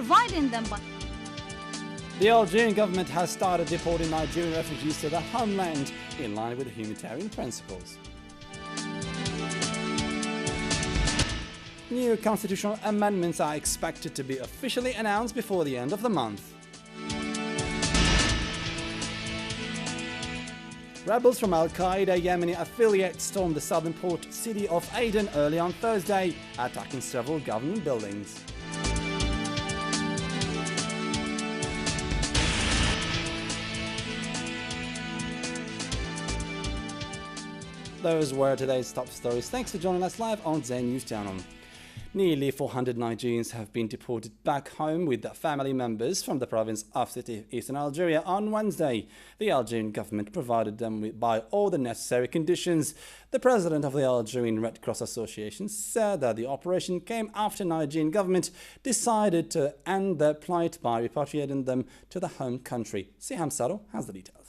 providing them by... The Algerian government has started deporting Nigerian refugees to their homeland in line with humanitarian principles. New constitutional amendments are expected to be officially announced before the end of the month. Rebels from Al-Qaeda Yemeni affiliates stormed the southern port city of Aden early on Thursday, attacking several government buildings. Those were today's top stories. Thanks for joining us live on Dzair News Channel. Nearly 400 Nigerians have been deported back home with their family members from the province of City Eastern Algeria on Wednesday. The Algerian government provided them by all the necessary conditions. The president of the Algerian Red Cross Association said that the operation came after the Nigerian government decided to end their plight by repatriating them to the home country. Siham Saro has the details.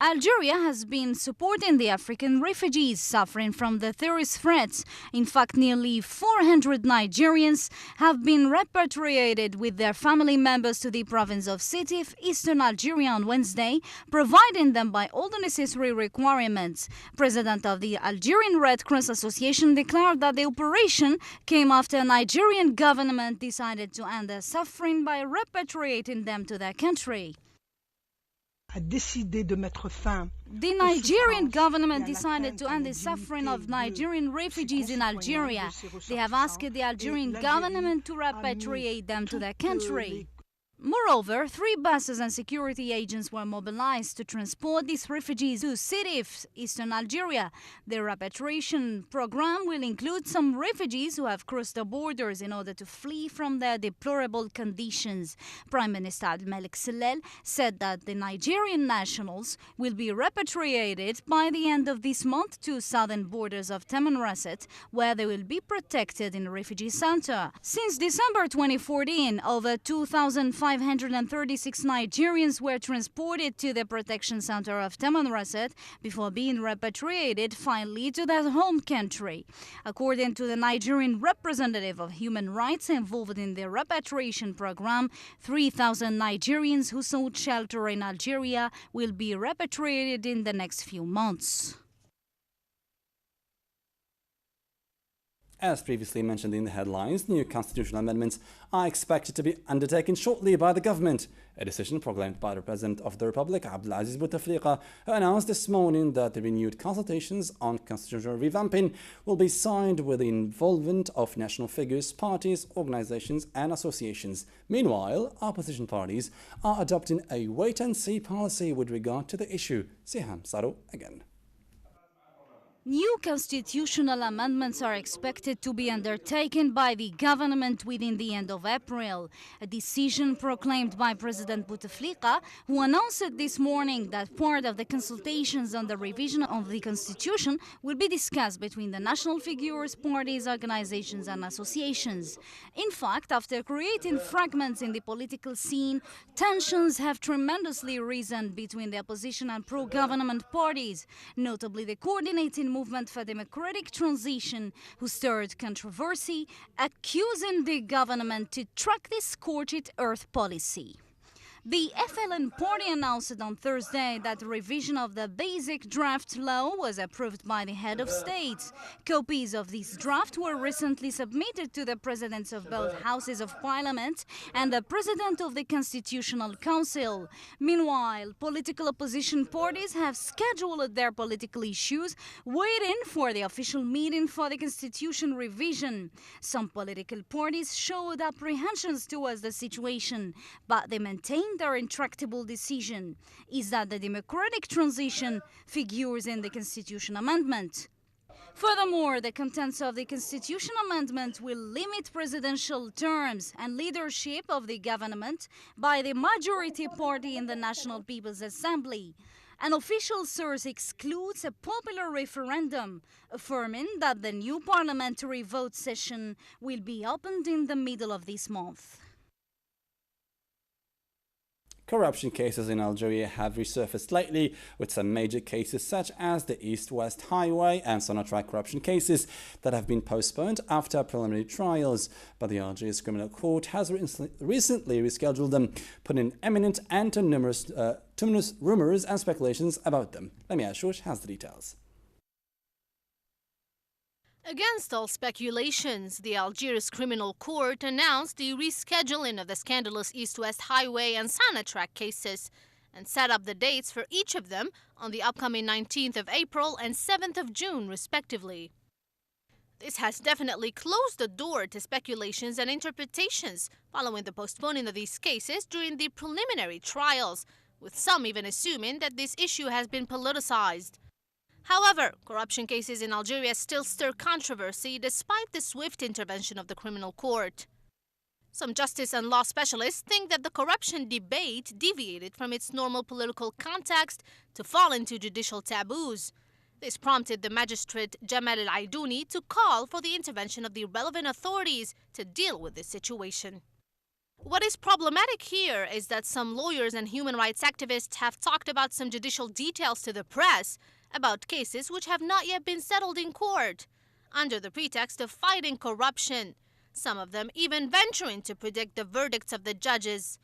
Algeria has been supporting the African refugees suffering from the terrorist threats. In fact, nearly 400 Nigerians have been repatriated with their family members to the province of Sétif, Eastern Algeria on Wednesday, providing them by all the necessary requirements. President of the Algerian Red Cross Association declared that the operation came after the Nigerian government decided to end their suffering by repatriating them to their country. The Nigerian government decided to end the suffering of Nigerian refugees in Algeria. They have asked the Algerian government to repatriate them to their country. Moreover, 3 buses and security agents were mobilized to transport these refugees to Sétif, Eastern Algeria. The repatriation program will include some refugees who have crossed the borders in order to flee from their deplorable conditions. Prime Minister Abdelmalek Sellel said that the Nigerian nationals will be repatriated by the end of this month to southern borders of Tamanrasset, where they will be protected in a refugee center. Since December 2014, over 2,536 Nigerians were transported to the protection center of Tamanrasset before being repatriated finally to their home country. According to the Nigerian representative of human rights involved in the repatriation program, 3,000 Nigerians who sought shelter in Algeria will be repatriated in the next few months. As previously mentioned in the headlines, new constitutional amendments are expected to be undertaken shortly by the government. A decision proclaimed by the President of the Republic, Abdelaziz Bouteflika, who announced this morning that the renewed consultations on constitutional revamping will be signed with the involvement of national figures, parties, organizations and associations. Meanwhile, opposition parties are adopting a wait-and-see policy with regard to the issue. Siham Saro again. New constitutional amendments are expected to be undertaken by the government within the end of April. A decision proclaimed by President Bouteflika, who announced this morning that part of the consultations on the revision of the constitution will be discussed between the national figures, parties, organizations and associations. In fact, after creating fragments in the political scene, tensions have tremendously risen between the opposition and pro-government parties, notably the coordinating Movement for Democratic Transition, who stirred controversy, accusing the government to track the scorched earth policy. The FLN party announced on Thursday that the revision of the basic draft law was approved by the head of state. Copies of this draft were recently submitted to the presidents of both houses of parliament and the president of the Constitutional Council. Meanwhile, political opposition parties have scheduled their political issues, waiting for the official meeting for the constitution revision. Some political parties showed apprehensions towards the situation, but they maintained their intractable decision is that the democratic transition figures in the Constitution Amendment. Furthermore, the contents of the Constitution Amendment will limit presidential terms and leadership of the government by the majority party in the National People's Assembly. An official source excludes a popular referendum, affirming that the new parliamentary vote session will be opened in the middle of this month. Corruption cases in Algeria have resurfaced lately, with some major cases such as the East-West Highway and Sonatrach corruption cases that have been postponed after preliminary trials. But the Algiers Criminal Court has recently rescheduled them, putting an imminent end to numerous rumours and speculations about them. Lamia Ashouch has the details. Against all speculations, the Algiers Criminal Court announced the rescheduling of the scandalous East-West Highway and Sonatrach cases and set up the dates for each of them on the upcoming 19th of April and 7th of June, respectively. This has definitely closed the door to speculations and interpretations following the postponing of these cases during the preliminary trials, with some even assuming that this issue has been politicized. However, corruption cases in Algeria still stir controversy despite the swift intervention of the criminal court. Some justice and law specialists think that the corruption debate deviated from its normal political context to fall into judicial taboos. This prompted the magistrate Jamal al-Aidouni to call for the intervention of the relevant authorities to deal with this situation. What is problematic here is that some lawyers and human rights activists have talked about some judicial details to the press about cases which have not yet been settled in court, under the pretext of fighting corruption, some of them even venturing to predict the verdicts of the judges.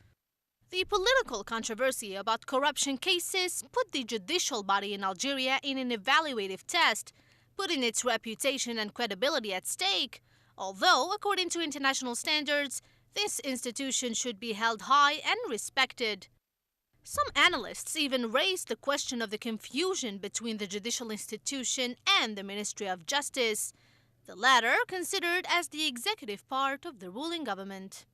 The political controversy about corruption cases put the judicial body in Algeria in an evaluative test, putting its reputation and credibility at stake, although, according to international standards, this institution should be held high and respected. Some analysts even raised the question of the confusion between the judicial institution and the Ministry of Justice, the latter considered as the executive part of the ruling government.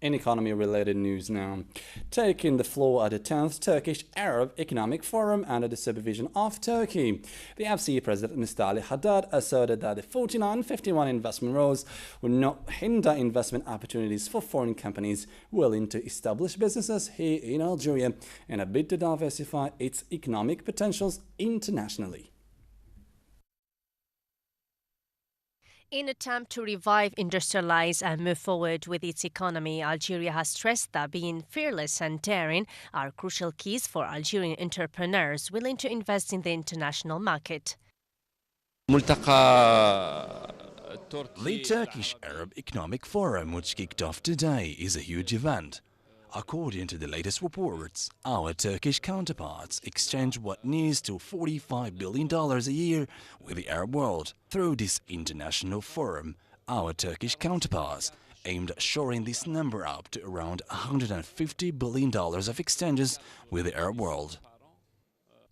In economy-related news now, taking the floor at the 10th Turkish Arab Economic Forum under the supervision of Turkey, the FCE President Mr. Ali Haddad asserted that the 49-51 investment rules will not hinder investment opportunities for foreign companies willing to establish businesses here in Algeria in a bid to diversify its economic potentials internationally. In an attempt to revive, industrialize and move forward with its economy, Algeria has stressed that being fearless and daring are crucial keys for Algerian entrepreneurs willing to invest in the international market. The Turkish Arab Economic Forum, which kicked off today, is a huge event. According to the latest reports, our Turkish counterparts exchange what nears to $45 billion a year with the Arab world. Through this international forum, our Turkish counterparts aimed at shoring this number up to around $150 billion of exchanges with the Arab world.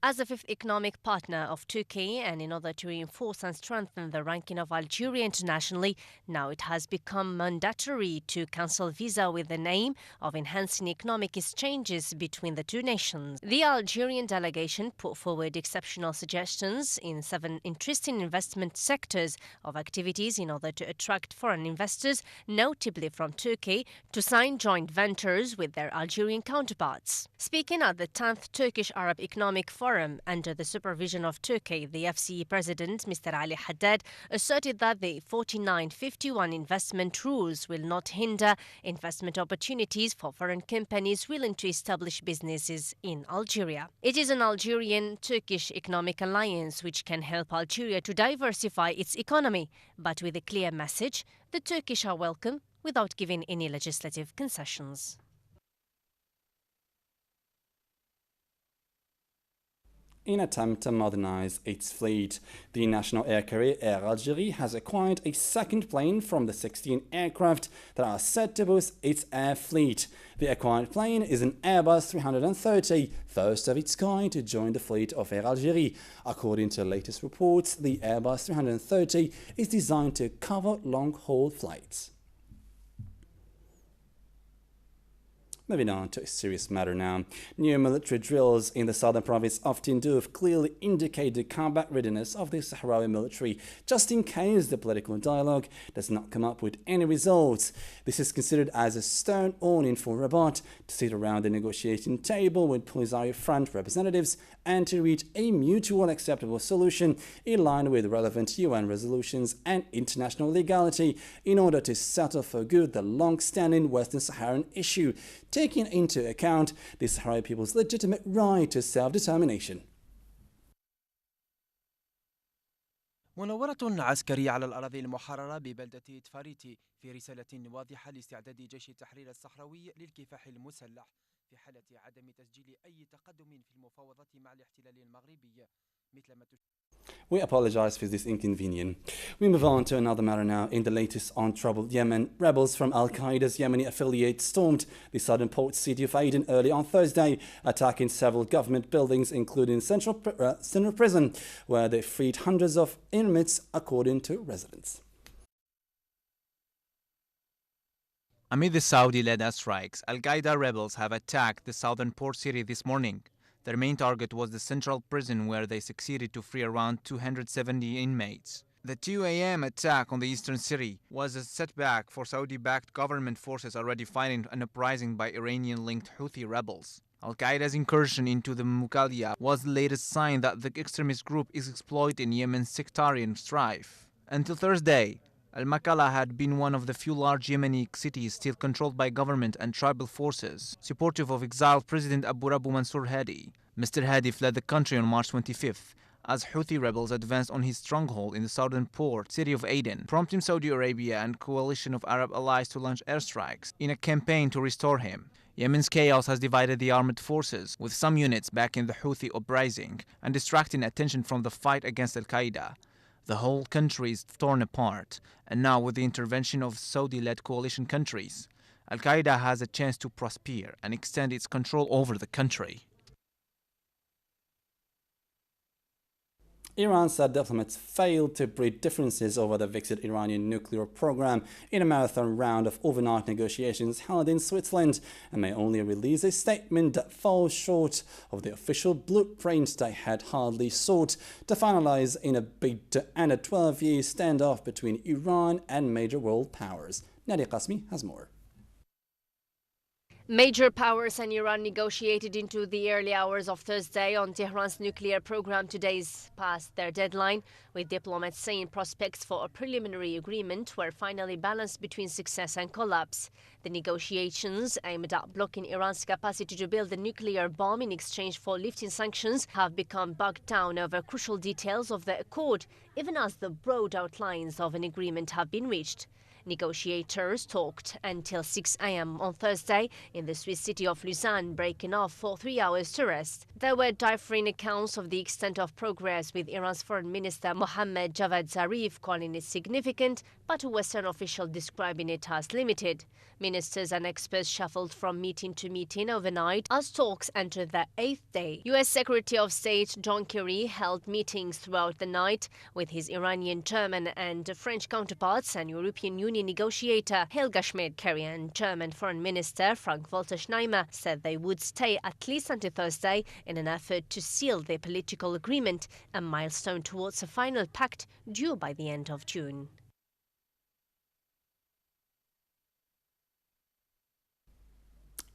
As the fifth economic partner of Turkey, and in order to reinforce and strengthen the ranking of Algeria internationally, now it has become mandatory to cancel visa with the aim of enhancing economic exchanges between the two nations. The Algerian delegation put forward exceptional suggestions in 7 interesting investment sectors of activities in order to attract foreign investors, notably from Turkey, to sign joint ventures with their Algerian counterparts. Speaking at the 10th Turkish Arab Economic Forum, under the supervision of Turkey, the FCE President, Mr. Ali Haddad, asserted that the 49-51 investment rules will not hinder investment opportunities for foreign companies willing to establish businesses in Algeria. It is an Algerian-Turkish economic alliance which can help Algeria to diversify its economy, but with a clear message: the Turkish are welcome without giving any legislative concessions. In an attempt to modernize its fleet, the national air carrier Air Algérie has acquired a second plane from the 16 aircraft that are set to boost its air fleet. The acquired plane is an Airbus 330, first of its kind to join the fleet of Air Algérie. According to latest reports, the Airbus 330 is designed to cover long-haul flights. Moving on to a serious matter now. New military drills in the southern province of Tindouf clearly indicate the combat readiness of the Sahrawi military, just in case the political dialogue does not come up with any results. This is considered as a stern warning for Rabat to sit around the negotiating table with Polisario Front representatives and to reach a mutual acceptable solution in line with relevant UN resolutions and international legality in order to settle for good the long-standing Western Saharan issue, taking into account the Sahrawi people's legitimate right to self-determination. مناورة عسكرية على الأراضي المحررة ببلدة تفاريتي في رسالة واضحة لاستعداد جيش التحرير الصحراوي للكفاح المسلح في حالة عدم تسجيل أي تقدم في المفاوضات مع الاحتلال المغربي مثل We apologize for this inconvenience. We move on to another matter now. In the latest on troubled Yemen, rebels from Al-Qaeda's Yemeni affiliate stormed the southern port city of Aden early on Thursday, attacking several government buildings, including Central Prison, where they freed hundreds of inmates, according to residents. Amid the Saudi-led airstrikes, Al-Qaeda rebels have attacked the southern port city this morning. Their main target was the central prison, where they succeeded to free around 270 inmates. The 2 a.m. attack on the eastern city was a setback for Saudi-backed government forces already fighting an uprising by Iranian-linked Houthi rebels. Al-Qaeda's incursion into the Mughaliya was the latest sign that the extremist group is exploiting Yemen's sectarian strife. Until Thursday, Al-Makalla had been one of the few large Yemeni cities still controlled by government and tribal forces, supportive of exiled President Abu Rabu Mansour Hadi. Mr. Hadi fled the country on March 25th as Houthi rebels advanced on his stronghold in the southern port city of Aden, prompting Saudi Arabia and coalition of Arab allies to launch airstrikes in a campaign to restore him. Yemen's chaos has divided the armed forces, with some units backing the Houthi uprising and distracting attention from the fight against Al-Qaeda. The whole country is torn apart, and now with the intervention of Saudi-led coalition countries, Al-Qaeda has a chance to prosper and extend its control over the country. Iran said diplomats failed to bridge differences over the vexed Iranian nuclear program in a marathon round of overnight negotiations held in Switzerland, and may only release a statement that falls short of the official blueprint they had hardly sought to finalize in a bid to end a 12-year standoff between Iran and major world powers. Nadia Qasmi has more. Major powers and Iran negotiated into the early hours of Thursday on Tehran's nuclear program. Today's past their deadline, with diplomats saying prospects for a preliminary agreement were finally balanced between success and collapse. The negotiations, aimed at blocking Iran's capacity to build a nuclear bomb in exchange for lifting sanctions, have become bogged down over crucial details of the accord, even as the broad outlines of an agreement have been reached. Negotiators talked until 6 a.m. on Thursday in the Swiss city of Lausanne, breaking off for 3 hours to rest. There were differing accounts of the extent of progress, with Iran's Foreign Minister Mohammad Javad Zarif calling it significant, but a Western official describing it as limited. Ministers and experts shuffled from meeting to meeting overnight as talks entered their 8th day. U.S. Secretary of State John Kerry held meetings throughout the night with his Iranian chairman and French counterparts and European Union negotiator Helga Schmid. Kerry and German Foreign Minister Frank-Walter Steinmeier said they would stay at least until Thursday in an effort to seal the political agreement, a milestone towards a final pact due by the end of June.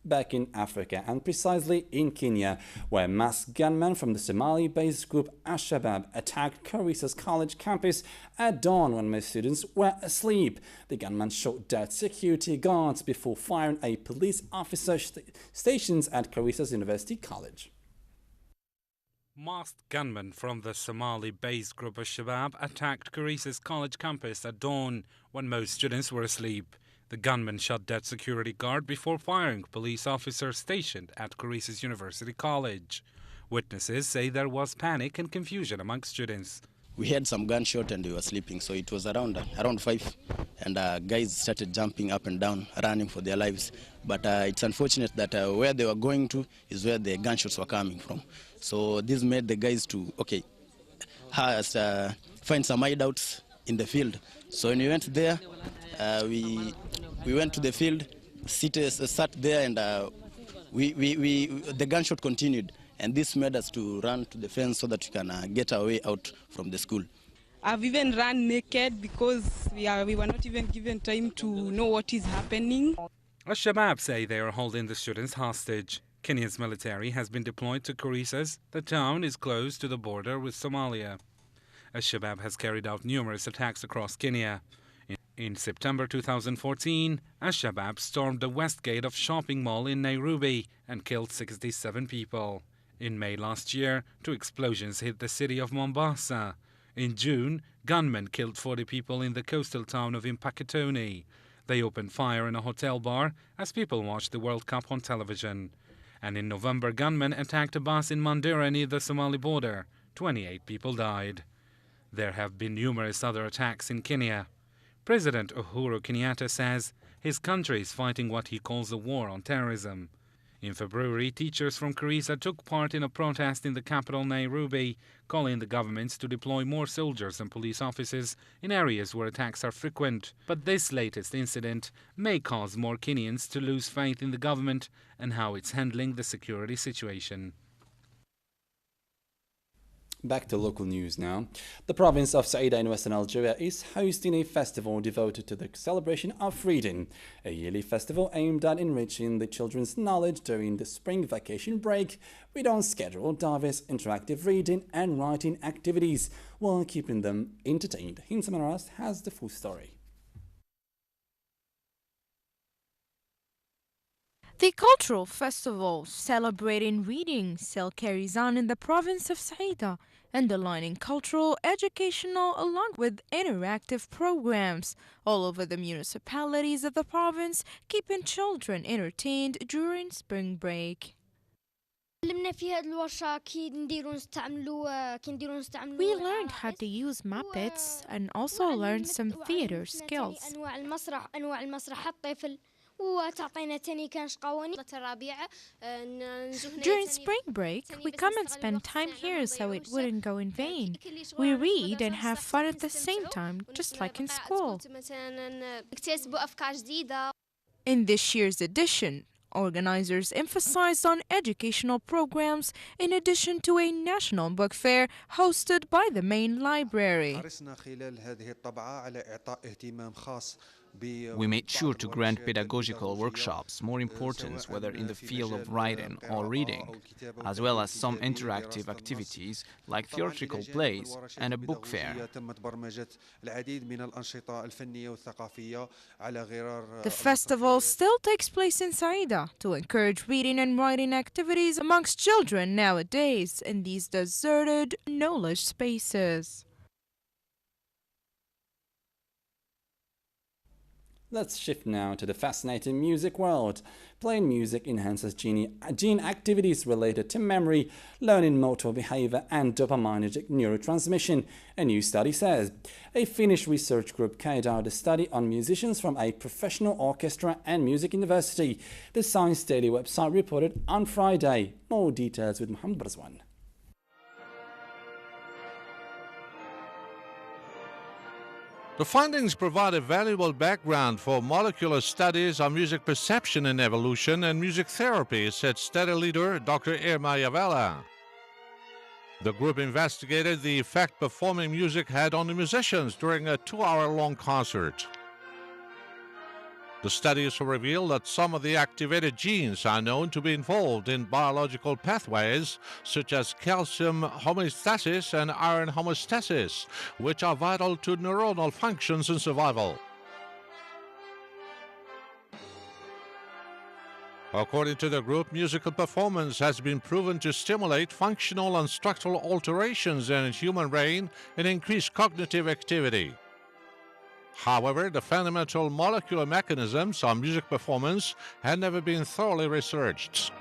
Back in Africa, and precisely in Kenya, where masked gunmen from the Somali-based group Al-Shabaab attacked Garissa's college campus at dawn when most students were asleep. The gunmen shot dead security guards before firing at police officer stationed at Garissa's University College. Masked gunmen from the Somali-based group Al-Shabaab attacked Garissa's college campus at dawn when most students were asleep. The gunman shot dead security guard before firing police officer stationed at Garissa's University College. Witnesses say there was panic and confusion among students. We had some gunshot and we were sleeping, so it was around 5, and guys started jumping up and down, running for their lives. But it's unfortunate that where they were going to is where the gunshots were coming from. So this made the guys to find some hideouts in the field. So when we went there, we went to the field. sat there, and the gunshot continued, and this made us to run to the fence so that we can get our way out from the school. I've even run naked because we were not even given time to know what is happening. Al-Shabaab say they are holding the students hostage. Kenya's military has been deployed to Kurisas. The town is close to the border with Somalia. Al-Shabaab has carried out numerous attacks across Kenya. In September 2014, Al-Shabaab stormed the west gate of shopping mall in Nairobi and killed 67 people. In May last year, 2 explosions hit the city of Mombasa. In June, gunmen killed 40 people in the coastal town of Mpakitoni. They opened fire in a hotel bar as people watched the World Cup on television. And in November, gunmen attacked a bus in Mandera near the Somali border. 28 people died. There have been numerous other attacks in Kenya. President Uhuru Kenyatta says his country is fighting what he calls a war on terrorism. In February, teachers from Garissa took part in a protest in the capital Nairobi, calling the governments to deploy more soldiers and police officers in areas where attacks are frequent. But this latest incident may cause more Kenyans to lose faith in the government and how it's handling the security situation. Back to local news now. The province of Saida in Western Algeria is hosting a festival devoted to the celebration of reading, a yearly festival aimed at enriching the children's knowledge during the spring vacation break with on-schedule diverse interactive reading and writing activities while keeping them entertained. Hinsa Manaras has the full story. The cultural festival celebrating reading still carries on in the province of Saida, underlining cultural, educational, along with interactive programs all over the municipalities of the province, keeping children entertained during spring break. We learned how to use Muppets and also learned some theater skills. During spring break, we come and spend time here so it wouldn't go in vain. We read and have fun at the same time, just like in school. In this year's edition, organizers emphasized on educational programs in addition to a national book fair hosted by the main library. We made sure to grant pedagogical workshops more importance whether in the field of writing or reading, as well as some interactive activities like theatrical plays and a book fair. The festival still takes place in Saida to encourage reading and writing activities amongst children nowadays in these deserted knowledge spaces. Let's shift now to the fascinating music world. Playing music enhances gene activities related to memory, learning, motor behavior, and dopaminergic neurotransmission, a new study says. A Finnish research group carried out a study on musicians from a professional orchestra and music university. The Science Daily website reported on Friday. More details with Mohammed Barzwan. The findings provide a valuable background for molecular studies on music perception and evolution and music therapy, said study leader Dr. Irma Javela. The group investigated the effect performing music had on the musicians during a 2-hour-long concert. The studies reveal that some of the activated genes are known to be involved in biological pathways such as calcium homeostasis and iron homeostasis, which are vital to neuronal functions and survival. According to the group, musical performance has been proven to stimulate functional and structural alterations in the human brain and increase cognitive activity. However, the fundamental molecular mechanisms of music performance had never been thoroughly researched.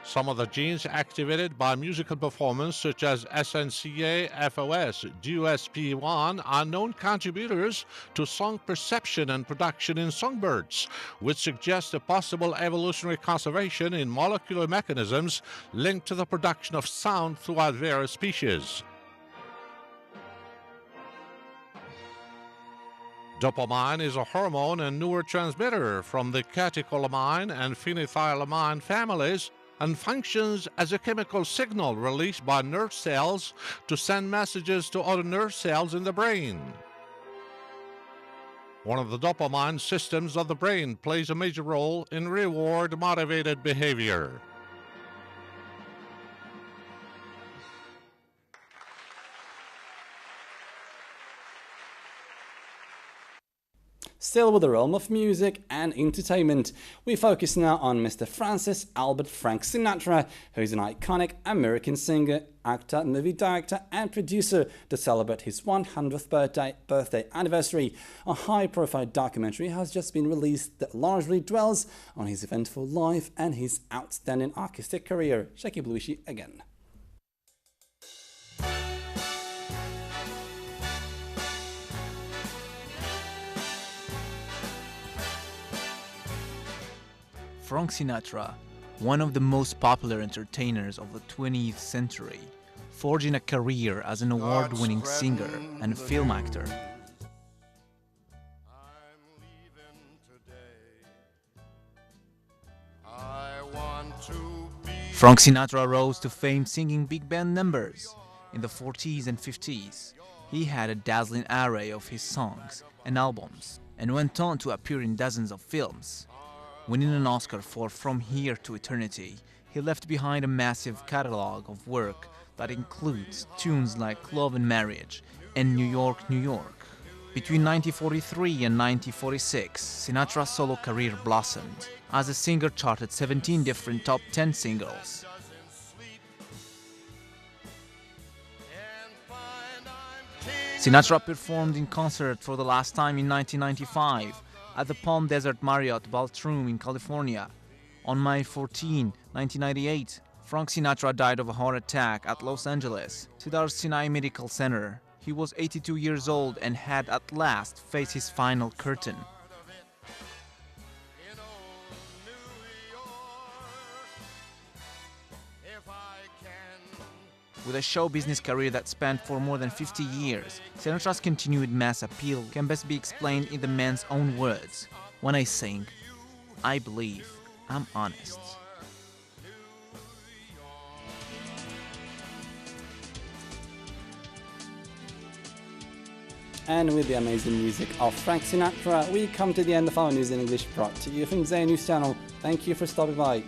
Some of the genes activated by musical performance, such as SNCA, FOS, DUSP1, are known contributors to song perception and production in songbirds, which suggests a possible evolutionary conservation in molecular mechanisms linked to the production of sound throughout various species. Dopamine is a hormone and neurotransmitter from the catecholamine and phenethylamine families and functions as a chemical signal released by nerve cells to send messages to other nerve cells in the brain. One of the dopamine systems of the brain plays a major role in reward-motivated behavior. Still with the realm of music and entertainment, we focus now on Mr. Francis Albert Frank Sinatra, who is an iconic American singer, actor, movie director and producer. To celebrate his 100th birthday anniversary, a high-profile documentary has just been released that largely dwells on his eventful life and his outstanding artistic career. Shaki Bluishi again. Frank Sinatra, one of the most popular entertainers of the 20th century, forging a career as an award-winning singer and film actor. Frank Sinatra rose to fame singing big band numbers. In the 40s and 50s, he had a dazzling array of his songs and albums and went on to appear in dozens of films. Winning an Oscar for From Here to Eternity, he left behind a massive catalog of work that includes tunes like Love and Marriage and New York, New York. Between 1943 and 1946, Sinatra's solo career blossomed, as the singer charted 17 different top 10 singles. Sinatra performed in concert for the last time in 1995 at the Palm Desert Marriott Ballroom in California. On May 14, 1998, Frank Sinatra died of a heart attack at Los Angeles Cedars Sinai Medical Center. He was 82 years old and had at last faced his final curtain. With a show business career that spanned for more than 50 years, Sinatra's continued mass appeal can best be explained in the man's own words. When I sing, I believe I'm honest. And with the amazing music of Frank Sinatra, we come to the end of our news in English brought to you from Dzair News Channel. Thank you for stopping by.